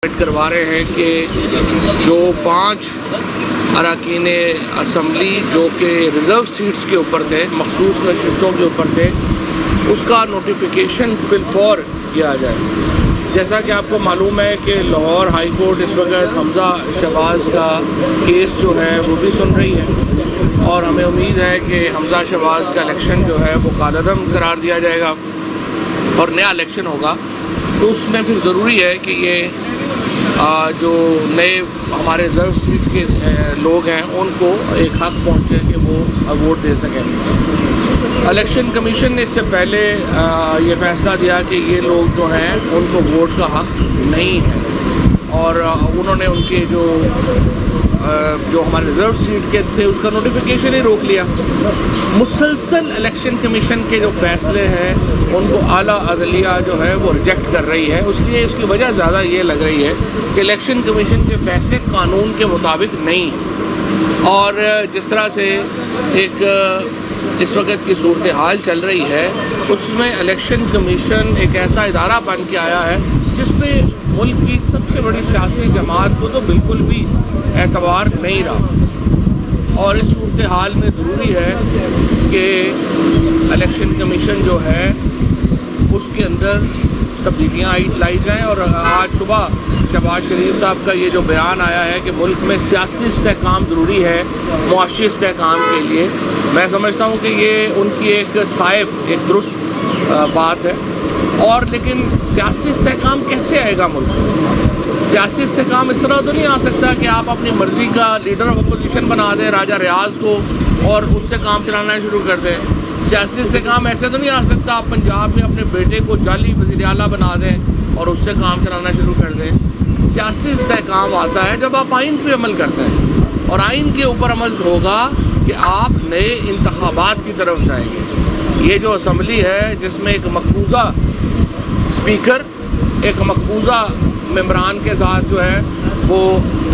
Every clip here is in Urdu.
کروا رہے ہیں کہ جو 5 اراکین اسمبلی جو کہ ریزرو سیٹس کے اوپر تھے، مخصوص نشستوں کے اوپر تھے، اس کا نوٹیفیکیشن فی الفور کیا جائے۔ جیسا کہ آپ کو معلوم ہے کہ لاہور ہائی کورٹ اس وقت حمزہ شہباز کا کیس جو ہے وہ بھی سن رہی ہے، اور ہمیں امید ہے کہ حمزہ شہباز کا الیکشن جو ہے وہ کالعدم قرار دیا جائے گا اور نیا الیکشن ہوگا۔ تو اس میں پھر ضروری ہے کہ یہ جو نئے ہمارے ریزرو سیٹ کے لوگ ہیں ان کو ایک حق پہنچے کہ وہ ووٹ دے سکیں۔ الیکشن کمیشن نے اس سے پہلے یہ فیصلہ دیا کہ یہ لوگ جو ہیں ان کو ووٹ کا حق نہیں ہے، اور انہوں نے ان کے جو ہمارے ریزرو سیٹ کے تھے اس کا نوٹیفیکیشن ہی روک لیا۔ مسلسل الیکشن کمیشن کے جو فیصلے ہیں ان کو اعلیٰ عدلیہ جو ہے وہ ریجیکٹ کر رہی ہے، اس لیے اس کی وجہ زیادہ یہ لگ رہی ہے کہ الیکشن کمیشن کے فیصلے قانون کے مطابق نہیں ہیں، اور جس طرح سے ایک اس وقت کی صورتحال چل رہی ہے اس میں الیکشن کمیشن ایک ایسا ادارہ بن کے آیا ہے جس پہ ملک کی سب سے بڑی سیاسی جماعت کو تو بالکل بھی اعتبار نہیں رہا، اور اس صورتحال میں ضروری ہے کہ الیکشن کمیشن جو ہے اس کے اندر تبدیلیاں لائی جائیں۔ اور آج صبح شہباز شریف صاحب کا یہ جو بیان آیا ہے کہ ملک میں سیاسی استحکام ضروری ہے معاشی استحکام کے لیے، میں سمجھتا ہوں کہ یہ ان کی ایک صائب ایک درست بات ہے۔ اور لیکن سیاسی استحکام کیسے آئے گا ملک میں؟ سیاسی استحکام اس طرح تو نہیں آ سکتا کہ آپ اپنی مرضی کا لیڈر آف اپوزیشن بنا دیں راجہ ریاض کو اور اس سے کام چلانا شروع کر دیں۔ سیاسی استحکام ایسے تو نہیں آ سکتا آپ پنجاب میں اپنے بیٹے کو جعلی وزیر اعلیٰ بنا دیں اور اس سے کام چلانا شروع کر دیں۔ سیاسی استحکام آتا ہے جب آپ آئین پہ عمل کرتے ہیں، اور آئین کے اوپر عمل ہوگا کہ آپ نئے انتخابات کی طرف جائیں گے۔ یہ جو اسمبلی ہے جس میں ایک مقبوضہ اسپیکر ایک مقبوضہ ممبران کے ساتھ جو ہے وہ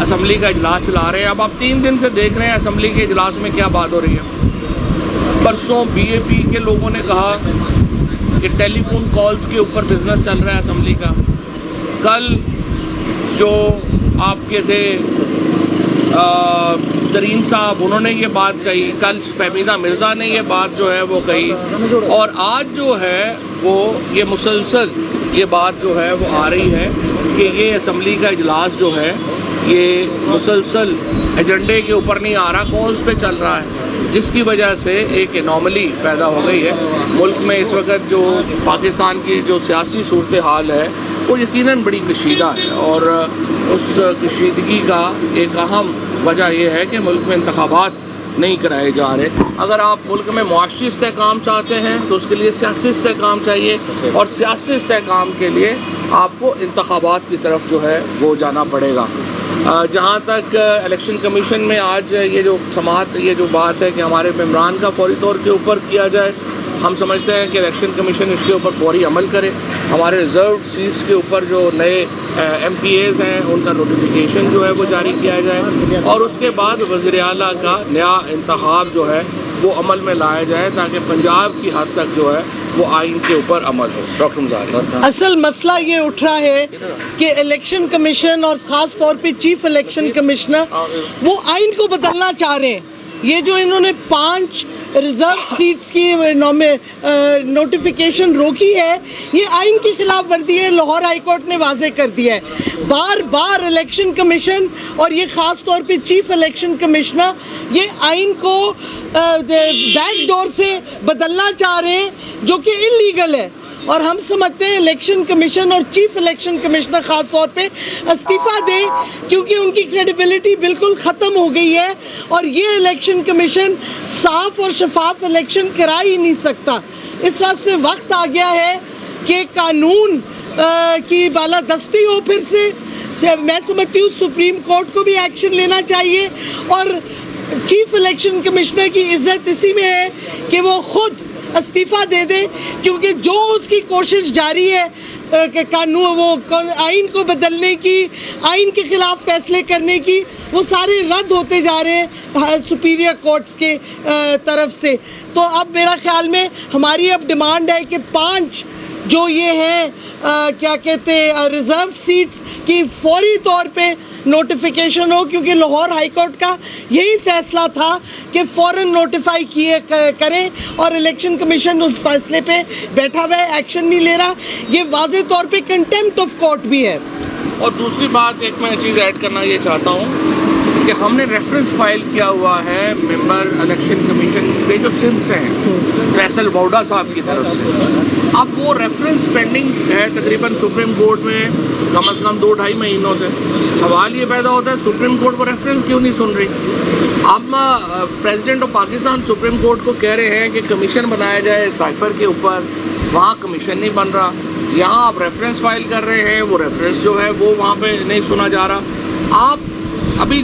اسمبلی کا اجلاس چلا رہے ہیں۔ اب آپ 3 دن سے دیکھ رہے ہیں اسمبلی کے اجلاس میں کیا بات ہو رہی ہے۔ پرسوں بی اے پی کے لوگوں نے کہا کہ ٹیلی فون کالز کے اوپر بزنس چل رہا ہے اسمبلی کا۔ کل جو آپ کے تھے ترین صاحب انہوں نے یہ بات کہی، کل فہمیدہ مرزا نے یہ بات جو ہے وہ کہی، اور آج جو ہے وہ یہ مسلسل یہ بات جو ہے وہ آ رہی ہے کہ یہ اسمبلی کا اجلاس جو ہے یہ مسلسل ایجنڈے کے اوپر نہیں آ رہا، کالز پہ چل رہا ہے، جس کی وجہ سے ایک انوملی پیدا ہو گئی ہے ملک میں۔ اس وقت جو پاکستان کی جو سیاسی صورتحال ہے وہ یقیناً بڑی کشیدہ ہے، اور اس کشیدگی کا ایک اہم وجہ یہ ہے کہ ملک میں انتخابات نہیں کرائے جا رہے۔ اگر آپ ملک میں معاشی استحکام چاہتے ہیں تو اس کے لیے سیاسی استحکام چاہیے، اور سیاسی استحکام کے لیے آپ کو انتخابات کی طرف جو ہے وہ جانا پڑے گا۔ جہاں تک الیکشن کمیشن میں آج یہ جو سماعت یہ جو بات ہے کہ ہمارے ممبران کا فوری طور کے اوپر کیا جائے، ہم سمجھتے ہیں کہ الیکشن کمیشن اس کے اوپر فوری عمل کرے۔ ہمارے ریزرو سیٹس کے اوپر جو نئے ایم پی ایز ہیں ان کا نوٹیفیکیشن جو ہے وہ جاری کیا جائے، اور اس کے بعد وزیر اعلیٰ کا نیا انتخاب جو ہے وہ عمل میں لایا جائے تاکہ پنجاب کی حد تک جو ہے وہ آئین کے اوپر عمل ہو۔ ڈاکٹر مظاہر، اصل مسئلہ یہ اٹھ رہا ہے کہ الیکشن کمیشن اور خاص طور پہ چیف الیکشن کمشنر وہ آئین کو بدلنا چاہ رہے ہیں۔ یہ جو انہوں نے 5 ریزرو سیٹس کی نوٹیفیکیشن روکی ہے یہ آئین کی خلاف ورزی ہے، لاہور ہائی کورٹ نے واضح کر دیا ہے۔ بار بار الیکشن کمیشن اور یہ خاص طور پہ چیف الیکشن کمشنر یہ آئین کو بیک ڈور سے بدلنا چاہ رہے ہیں جو کہ انلیگل ہے، اور ہم سمجھتے ہیں الیکشن کمیشن اور چیف الیکشن کمشنر خاص طور پہ استعفیٰ دیں، کیونکہ ان کی کریڈیبلٹی بالکل ختم ہو گئی ہے، اور یہ الیکشن کمیشن صاف اور شفاف الیکشن کرا ہی نہیں سکتا۔ اس واسطے وقت آ گیا ہے کہ قانون کی بالادستی ہو پھر سے۔ میں سمجھتی ہوں سپریم کورٹ کو بھی ایکشن لینا چاہیے، اور چیف الیکشن کمشنر کی عزت اسی میں ہے کہ وہ خود استعفیٰ دے دے، کیونکہ جو اس کی کوشش جاری ہے کہ قانون وہ آئین کو بدلنے کی، آئین کے خلاف فیصلے کرنے کی، وہ سارے رد ہوتے جا رہے ہیں سپیریئر کورٹس کے طرف سے۔ تو اب میرا خیال میں ہماری اب ڈیمانڈ ہے کہ 5 جو یہ ہیں کیا کہتے ہیں ریزرو سیٹس کی فوری طور پہ نوٹیفیکیشن ہو، کیونکہ لاہور ہائی کورٹ کا یہی فیصلہ تھا کہ فوراً نوٹیفائی کریں، اور الیکشن کمیشن اس فیصلے پہ بیٹھا ہوا ہے، ایکشن نہیں لے رہا. یہ واضح طور پہ کنٹیمپٹ آف کورٹ بھی ہے. اور دوسری بات ایک میں چیز ایڈ کرنا یہ چاہتا ہوں کہ ہم نے ریفرنس فائل کیا ہوا ہے ممبر الیکشن کمیشن پہ جو سندھ سے ہیں، فیصل ووڈا صاحب کی طرف سے. اب وہ ریفرنس پینڈنگ ہے تقریباً سپریم کورٹ میں کم از کم 2-2.5 مہینوں سے. سوال یہ پیدا ہوتا ہے سپریم کورٹ وہ ریفرنس کیوں نہیں سن رہی؟ اب president of Pakistan supreme court کو کہہ رہے ہیں کہ کمیشن بنایا جائے سائفر کے اوپر، وہاں کمیشن نہیں بن رہا. یہاں آپ ریفرنس فائل کر رہے ہیں، وہ ریفرنس جو ہے وہ وہاں پہ نہیں سنا جا رہا. آپ ابھی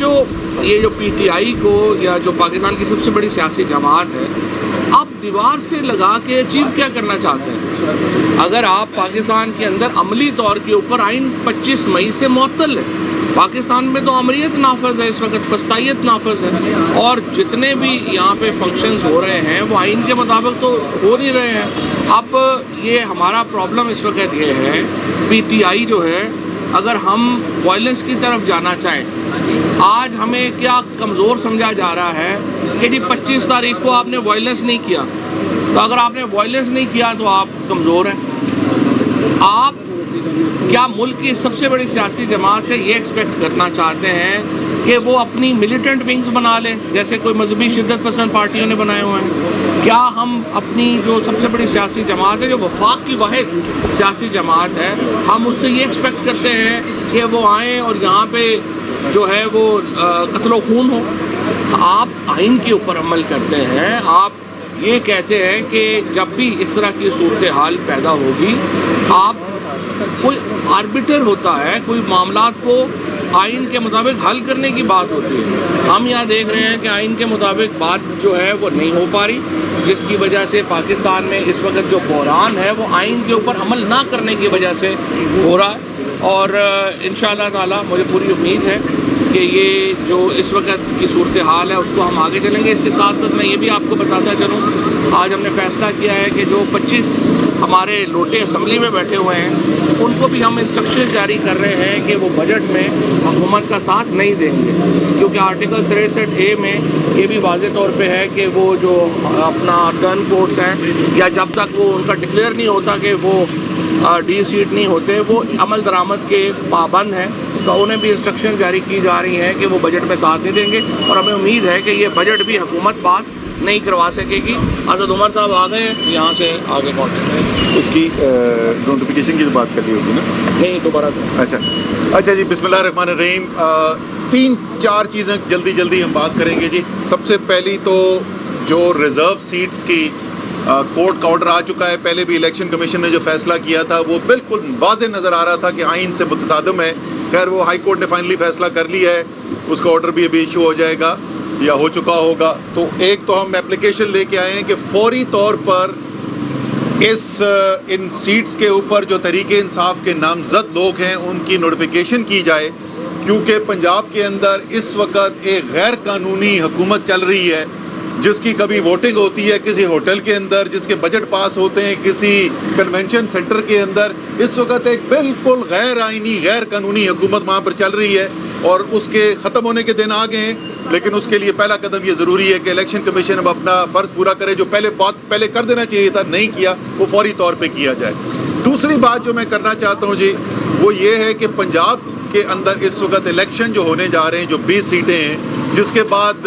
یہ جو پی ٹی آئی کو یا جو پاکستان کی سب سے بڑی سیاسی جماعت ہے، آپ دیوار سے لگا کے اچیو کیا کرنا چاہتے ہیں؟ اگر آپ پاکستان کے اندر عملی طور کے اوپر آئین 25 مئی سے معطل ہے، پاکستان میں تو امریت نافذ ہے، اس وقت فسطائیت نافذ ہے، اور جتنے بھی یہاں پہ فنکشنز ہو رہے ہیں وہ آئین کے مطابق تو ہو نہیں رہے ہیں. اب یہ ہمارا پرابلم اس وقت یہ ہے، پی ٹی آئی جو ہے، اگر ہم وائلنس کی طرف جانا چاہیں، آج ہمیں کیا کمزور سمجھا جا رہا ہے کہ جی 25 تاریخ کو آپ نے وائلنس نہیں کیا، تو اگر آپ نے وائلنس نہیں کیا تو آپ کمزور ہیں. آپ کیا ملک کی سب سے بڑی سیاسی جماعت سے یہ ایکسپیکٹ کرنا چاہتے ہیں کہ وہ اپنی ملیٹنٹ ونگز بنا لیں جیسے کوئی مذہبی شدت پسند پارٹیوں نے بنائے ہوئے ہیں؟ کیا ہم اپنی جو سب سے بڑی سیاسی جماعت ہے، جو وفاق کی واحد سیاسی جماعت ہے، ہم اس سے یہ ایکسپیکٹ کرتے ہیں کہ وہ آئیں اور یہاں پہ جو ہے وہ قتل و خون ہو؟ آپ آئین کے اوپر عمل کرتے ہیں، آپ یہ کہتے ہیں کہ جب بھی اس طرح کی صورتحال پیدا ہوگی، آپ کوئی آربیٹر ہوتا ہے، کوئی معاملات کو آئین کے مطابق حل کرنے کی بات ہوتی ہے. ہم یہاں دیکھ رہے ہیں کہ آئین کے مطابق بات جو ہے وہ نہیں ہو پا رہی، جس کی وجہ سے پاکستان میں اس وقت جو بحران ہے وہ آئین کے اوپر عمل نہ کرنے کی وجہ سے ہو رہا ہے. اور انشاءاللہ تعالی مجھے پوری امید ہے کہ یہ جو اس وقت کی صورتحال ہے اس کو ہم آگے چلیں گے. اس کے ساتھ ساتھ میں یہ بھی آپ کو بتاتا چلوں، آج ہم نے فیصلہ کیا ہے کہ جو 25 ہمارے لوٹے اسمبلی میں بیٹھے ہوئے ہیں ان کو بھی ہم انسٹرکشن جاری کر رہے ہیں کہ وہ بجٹ میں حکومت کا ساتھ نہیں دیں گے، کیونکہ آرٹیکل 63A میں یہ بھی واضح طور پہ ہے کہ وہ جو اپنا ٹرن کورٹس ہیں، یا جب تک وہ ان کا ڈکلیئر نہیں ہوتا کہ وہ ڈی سیٹ نہیں ہوتے، وہ عمل درآمد کے پابند ہیں. تو انہیں بھی انسٹرکشن جاری کی جا رہی ہیں کہ وہ بجٹ میں ساتھ نہیں دیں گے، اور ہمیں امید ہے کہ یہ بجٹ بھی حکومت پاس نہیں کروا سکے گی. اسد عمر صاحب آ گئے ہیں، یہاں سے آگے کانٹیکٹ اس کی نوٹیفیکیشن کی بات کر لی ہوگی نا؟ نہیں دوبارہ. اچھا جی، بسم اللہ الرحمن الرحیم. 3-4 چیزیں جلدی ہم بات کریں گے جی. سب سے پہلی تو جو ریزرو سیٹس کی کورٹ کا آرڈر آ چکا ہے. پہلے بھی الیکشن کمیشن نے جو فیصلہ کیا تھا وہ بالکل واضح نظر آ رہا تھا کہ آئین سے متصادم ہے. خیر وہ ہائی کورٹ نے فائنلی فیصلہ کر لیا ہے، اس کا آرڈر بھی ابھی ایشو ہو جائے گا یا ہو چکا ہوگا. تو ایک تو ہم اپلیکیشن لے کے آئے ہیں کہ فوری طور پر ان سیٹس کے اوپر جو تحریک انصاف کے نامزد لوگ ہیں ان کی نوٹیفیکیشن کی جائے، کیونکہ پنجاب کے اندر اس وقت ایک غیر قانونی حکومت چل رہی ہے جس کی کبھی ووٹنگ ہوتی ہے کسی ہوٹل کے اندر، جس کے بجٹ پاس ہوتے ہیں کسی کنونشن سینٹر کے اندر. اس وقت ایک بالکل غیر آئینی غیر قانونی حکومت وہاں پر چل رہی ہے اور اس کے ختم ہونے کے دن آ گئے ہیں. لیکن اس کے لیے پہلا قدم یہ ضروری ہے کہ الیکشن کمیشن اب اپنا فرض پورا کرے، جو پہلے کر دینا چاہیے تھا نہیں کیا، وہ فوری طور پہ کیا جائے. دوسری بات جو میں کرنا چاہتا ہوں جی وہ یہ ہے کہ پنجاب کے اندر اس وقت الیکشن جو ہونے جا رہے ہیں، جو 20 سیٹیں ہیں، جس کے بعد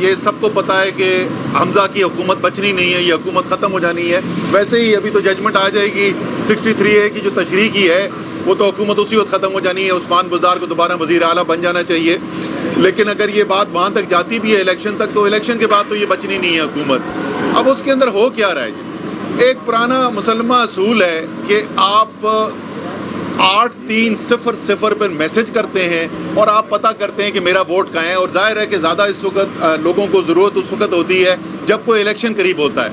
یہ سب کو پتہ ہے کہ حمزہ کی حکومت بچنی نہیں ہے، یہ حکومت ختم ہو جانی ہے. ویسے ہی ابھی تو ججمنٹ آ جائے گی 63A کی جو تشریح کی ہے، وہ تو حکومت اسی وقت ختم ہو جانی ہے. عثمان بزدار کو دوبارہ وزیر اعلیٰ بن جانا چاہیے. لیکن اگر یہ بات وہاں تک جاتی بھی ہے الیکشن تک، تو الیکشن کے بعد تو یہ بچنی نہیں ہے حکومت. اب اس کے اندر ہو کیا رہا ہے جی؟ ایک پرانا مسلمہ اصول ہے کہ آپ 8300 پر میسج کرتے ہیں اور آپ پتہ کرتے ہیں کہ میرا ووٹ کہاں ہے. اور ظاہر ہے کہ زیادہ اس وقت لوگوں کو ضرورت اس وقت ہوتی ہے جب کوئی الیکشن قریب ہوتا ہے.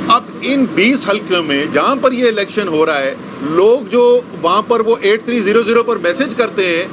اب ان 20 حلقوں میں جہاں پر یہ الیکشن ہو رہا ہے، لوگ جو وہاں پر وہ 8300 پر میسج کرتے ہیں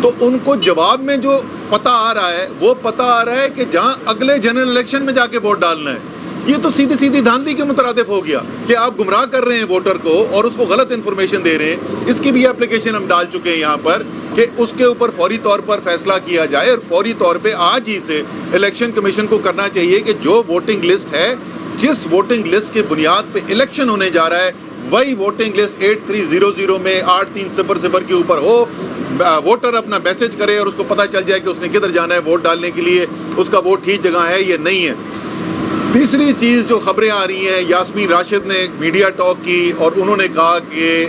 تو ان کو جواب میں جو پتہ آ رہا ہے وہ پتہ آ رہا ہے کہ جہاں اگلے جنرل الیکشن میں جا کے ووٹ ڈالنا ہے. یہ تو سیدھی سیدھی دھاندلی کے مترادف ہو گیا کہ آپ گمراہ کر رہے ہیں ووٹر کو اور اس کو غلط انفارمیشن دے رہے ہیں. اس کی بھی اپلیکیشن ہم ڈال چکے ہیں یہاں پر کہ اس کے اوپر فوری طور پر فیصلہ کیا جائے, اور فوری طور پہ آج ہی سے الیکشن کمیشن کو کرنا چاہیے کہ جو ووٹنگ لسٹ ہے, جس ووٹنگ لسٹ کے بنیاد پہ الیکشن ہونے جا رہا ہے, وہی ووٹنگ لسٹ 8300 میں 8300 کے اوپر ہو. ووٹر اپنا میسج کرے اور اس کو پتہ چل جائے کہ اس نے کدھر جانا ہے ووٹ ڈالنے کے لیے, اس کا ووٹ ٹھیک جگہ ہے یا نہیں ہے. تیسری چیز جو خبریں آ رہی ہیں, یاسمین راشد نے میڈیا ٹاک کی اور انہوں نے کہا کہ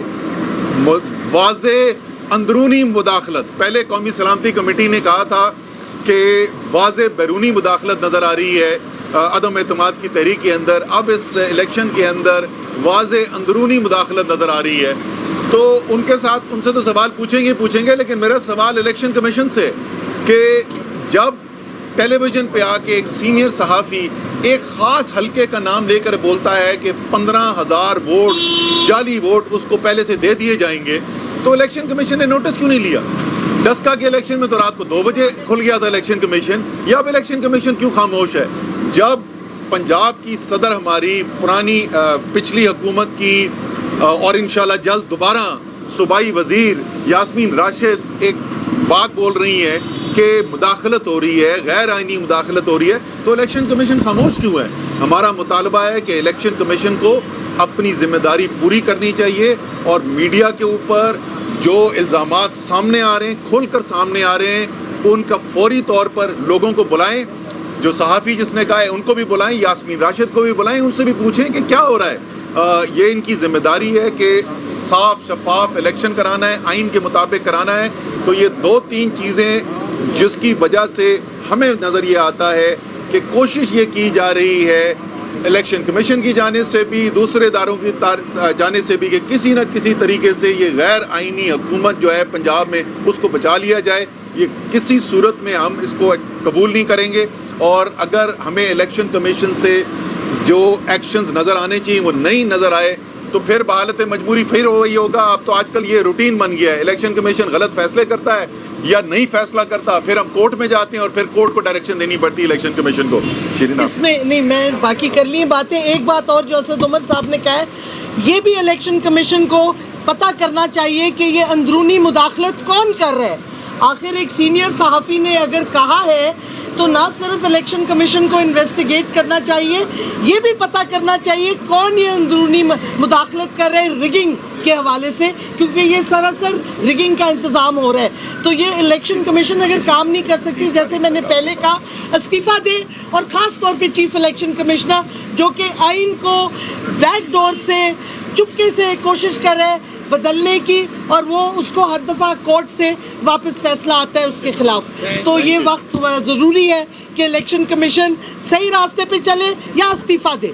واضح اندرونی مداخلت, پہلے قومی سلامتی کمیٹی نے کہا تھا کہ واضح بیرونی مداخلت نظر آ رہی ہے عدم اعتماد کی تحریک کے اندر, اب اس الیکشن کے اندر واضح اندرونی مداخلت نظر آ رہی ہے. تو ان کے ساتھ ان سے تو سوال پوچھیں گے, لیکن میرا سوال الیکشن کمیشن سے کہ جب ٹیلی ویژن پہ آ کے ایک سینئر صحافی ایک خاص حلقے کا نام لے کر بولتا ہے کہ 15,000 ووٹ جعلی ووٹ اس کو پہلے سے دے دیے جائیں گے, تو الیکشن کمیشن نے نوٹس کیوں نہیں لیا؟ ڈسکا کے الیکشن میں تو رات کو 2 بجے کھل گیا تھا الیکشن کمیشن, یا اب الیکشن کمیشن کیوں خاموش ہے؟ جب پنجاب کی صدر ہماری پرانی پچھلی حکومت کی اور انشاءاللہ جلد دوبارہ صوبائی وزیر یاسمین راشد ایک بات بول رہی ہیں کہ مداخلت ہو رہی ہے, غیر آئینی مداخلت ہو رہی ہے, تو الیکشن کمیشن خاموش کیوں ہے؟ ہمارا مطالبہ ہے کہ الیکشن کمیشن کو اپنی ذمہ داری پوری کرنی چاہیے, اور میڈیا کے اوپر جو الزامات سامنے آ رہے ہیں, کھل کر سامنے آ رہے ہیں, ان کا فوری طور پر لوگوں کو بلائیں. جو صحافی جس نے کہا ہے ان کو بھی بلائیں, یاسمین راشد کو بھی بلائیں, ان سے بھی پوچھیں کہ کیا ہو رہا ہے. یہ ان کی ذمہ داری ہے کہ صاف شفاف الیکشن کرانا ہے, آئین کے مطابق کرانا ہے. تو یہ 2-3 چیزیں جس کی وجہ سے ہمیں نظر یہ آتا ہے کہ کوشش یہ کی جا رہی ہے الیکشن کمیشن کی جانب سے بھی, دوسرے اداروں کی جانب سے بھی, کہ کسی نہ کسی طریقے سے یہ غیر آئینی حکومت جو ہے پنجاب میں اس کو بچا لیا جائے. یہ کسی صورت میں ہم اس کو قبول نہیں کریں گے, اور اگر ہمیں الیکشن کمیشن سے جو ایکشنز نظر آنے چاہیے وہ نہیں نظر آئے تو پھر بحالت مجبوری پھر وہی ہوگا. اب تو آج کل یہ روٹین بن گیا ہے, الیکشن کمیشن غلط فیصلے کرتا ہے یا نہیں فیصلہ کرتا, پھر ہم کورٹ میں جاتے ہیں اور پھر کورٹ کو ڈائریکشن دینی پڑتی ہے الیکشن کمیشن کو. اس میں نہیں, میں باقی کر لی باتیں. ایک بات اور جو اسد عمر صاحب نے کہا ہے, یہ بھی الیکشن کمیشن کو پتہ کرنا چاہیے کہ یہ اندرونی مداخلت کون کر رہا ہے. آخر ایک سینئر صحافی نے اگر کہا ہے تو نہ صرف الیکشن کمیشن کو انویسٹیگیٹ کرنا چاہیے, یہ بھی پتہ کرنا چاہیے کون یہ اندرونی مداخلت کر رہے ہیں ریگنگ کے حوالے سے, کیونکہ یہ سراسر ریگنگ کا انتظام ہو رہا ہے. تو یہ الیکشن کمیشن اگر کام نہیں کر سکتی, جیسے میں نے پہلے کہا, استعفیٰ دے, اور خاص طور پہ چیف الیکشن کمشنر جو کہ آئین کو بیک ڈور سے چپکے سے کوشش کر رہے ہیں بدلنے کی, اور وہ اس کو ہر دفعہ کورٹ سے واپس فیصلہ آتا ہے اس کے خلاف. تو یہ وقت ضروری ہے کہ الیکشن کمیشن صحیح راستے پہ چلے یا استعفیٰ دے.